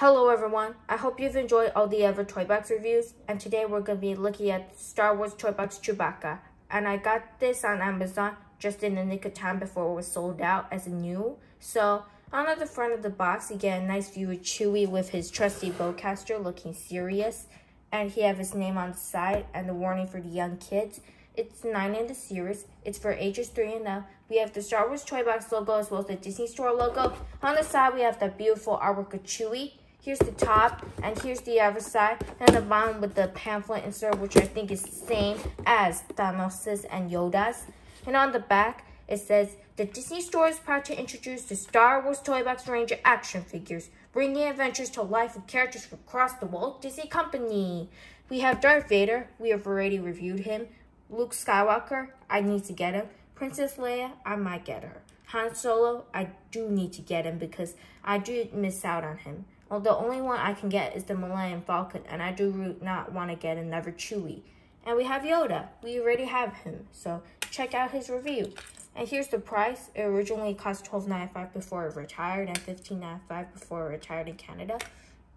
Hello everyone, I hope you've enjoyed all the other Toybox reviews, and today we're going to be looking at Star Wars Toybox Chewbacca. And I got this on Amazon just in the nick of time before it was sold out as new. So on the front of the box, you get a nice view of Chewie with his trusty bowcaster looking serious. And he have his name on the side and the warning for the young kids. It's 9 in the series. It's for ages 3 and up. We have the Star Wars Toybox logo as well as the Disney Store logo. On the side, we have the beautiful artwork of Chewie. Here's the top, and here's the other side, and the bottom with the pamphlet insert, which I think is the same as Thanos's and Yoda's. And on the back, it says, the Disney Store is proud to introduce the Star Wars Toybox range of action figures, bringing adventures to life with characters from across the Walt Disney Company. We have Darth Vader, we have already reviewed him. Luke Skywalker, I need to get him. Princess Leia, I might get her. Han Solo, I do need to get him because I do miss out on him. Well, the only one I can get is the Millennium Falcon, and I do not want to get another Chewie. And we have Yoda. We already have him, so check out his review. And here's the price. It originally cost $12.95 before it retired, and $15.95 before it retired in Canada.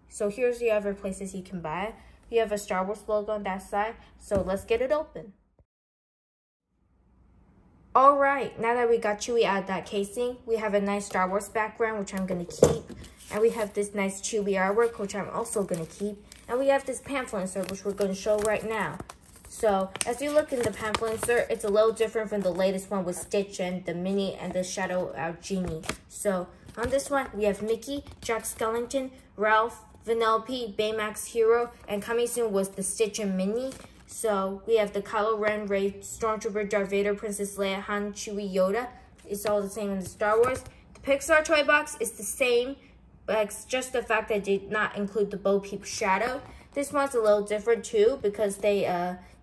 So here's the other places you can buy it. We have a Star Wars logo on that side, so let's get it open. Alright, now that we got Chewie out of that casing, we have a nice Star Wars background, which I'm going to keep. And we have this nice Chewie artwork, which I'm also going to keep. And we have this pamphlet insert, which we're going to show right now. So, as you look in the pamphlet insert, it's a little different from the latest one with Stitch and the Minnie and the Shadow Out Genie. So, on this one, we have Mickey, Jack Skellington, Ralph, Vanellope, Baymax Hero, and coming soon was the Stitch and Minnie. So, we have the Kylo Ren, Rey, Stormtrooper, Darth Vader, Princess Leia, Han, Chewie, Yoda. It's all the same in the Star Wars. The Pixar toy box is the same, but it's just the fact that it did not include the Bo Peep shadow. This one's a little different too because they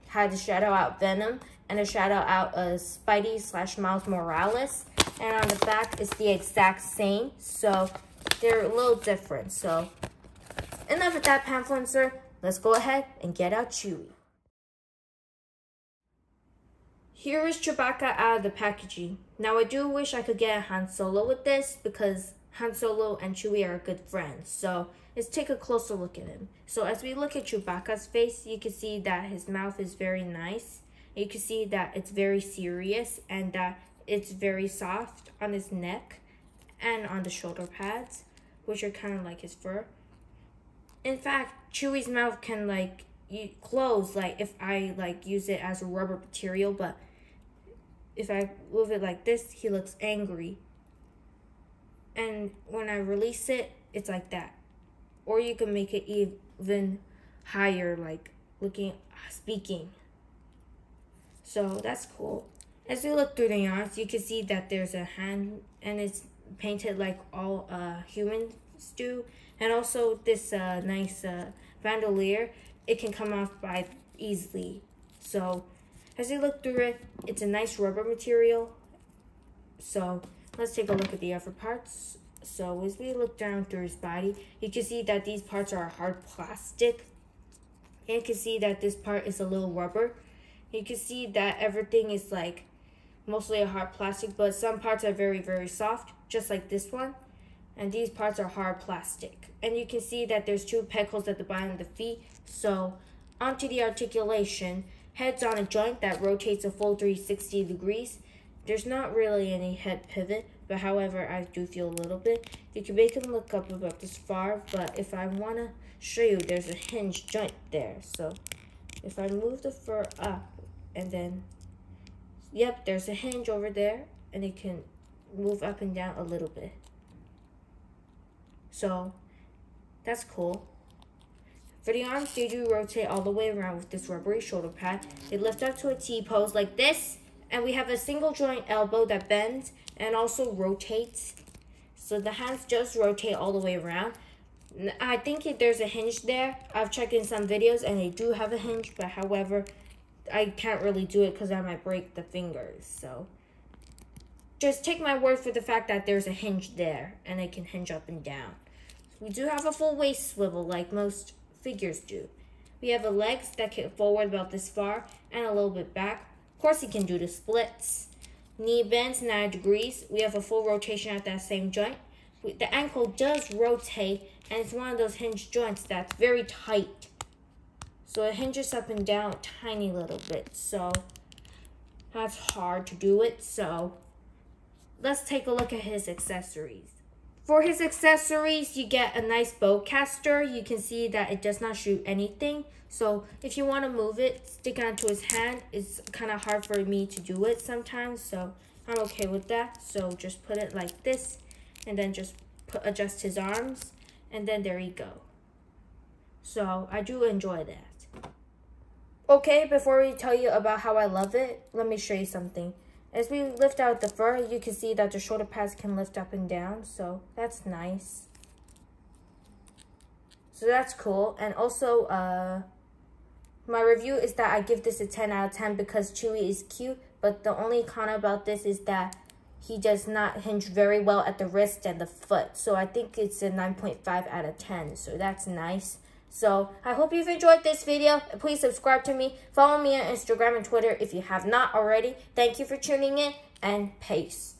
had the shadow out Venom and a shadow out Spidey / Miles Morales. And on the back, it's the exact same. So, they're a little different. So, enough of that pamphlet insert. Let's go ahead and get out Chewie. Here is Chewbacca out of the packaging. Now I do wish I could get a Han Solo with this because Han Solo and Chewie are good friends. So let's take a closer look at him. So as we look at Chewbacca's face, you can see that his mouth is very nice. You can see that it's very serious and that it's very soft on his neck and on the shoulder pads, which are kind of like his fur. In fact, Chewie's mouth can close if I use it as a rubber material, but if I move it like this, he looks angry. And when I release it, it's like that. Or you can make it even higher, speaking. So that's cool. As we look through the yarns, you can see that there's a hand and it's painted like all humans do. And also this nice bandolier, it can come off by easily. So as you look through it, it's a nice rubber material. So let's take a look at the other parts. So as we look down through his body, you can see that these parts are hard plastic. And you can see that this part is a little rubber. You can see that everything is mostly a hard plastic, but some parts are very, very soft, just like this one. And these parts are hard plastic. And you can see that there's 2 peg holes at the bottom of the feet. So onto the articulation. Head's on a joint that rotates a full 360 degrees. There's not really any head pivot, but however, I do feel a little bit. You can make him look up about this far, but if I want to show you, there's a hinge joint there. So if I move the fur up, and then, yep, there's a hinge over there, and it can move up and down a little bit. So that's cool. For the arms, they do rotate all the way around with this rubbery shoulder pad. They lift up to a T-pose like this. And we have a single joint elbow that bends and also rotates. So the hands just rotate all the way around. I think there's a hinge there. I've checked in some videos and they do have a hinge. But however, I can't really do it because I might break the fingers. So just take my word for the fact that there's a hinge there. And it can hinge up and down. We do have a full waist swivel like most figures do. We have the legs that can forward about this far and a little bit back. Of course, he can do the splits. Knee bends 9 degrees. We have a full rotation at that same joint. The ankle does rotate and it's one of those hinge joints that's very tight. So it hinges up and down a tiny little bit, so that's hard to do it. So let's take a look at his accessories. For his accessories, you get a nice bowcaster. You can see that it does not shoot anything. So if you want to move it, stick it onto his hand. It's kind of hard for me to do it sometimes, so I'm okay with that. So just put it like this, and then just adjust his arms, and then there you go. So I do enjoy that. Okay, before we tell you about how I love it, let me show you something. As we lift out the fur, you can see that the shoulder pads can lift up and down, so that's nice. So that's cool. And also, my review is that I give this a 10 out of 10 because Chewie is cute, but the only con about this is that he does not hinge very well at the wrist and the foot. So I think it's a 9.5 out of 10, so that's nice. So I hope you've enjoyed this video. Please subscribe to me. Follow me on Instagram and Twitter if you have not already. Thank you for tuning in, and peace.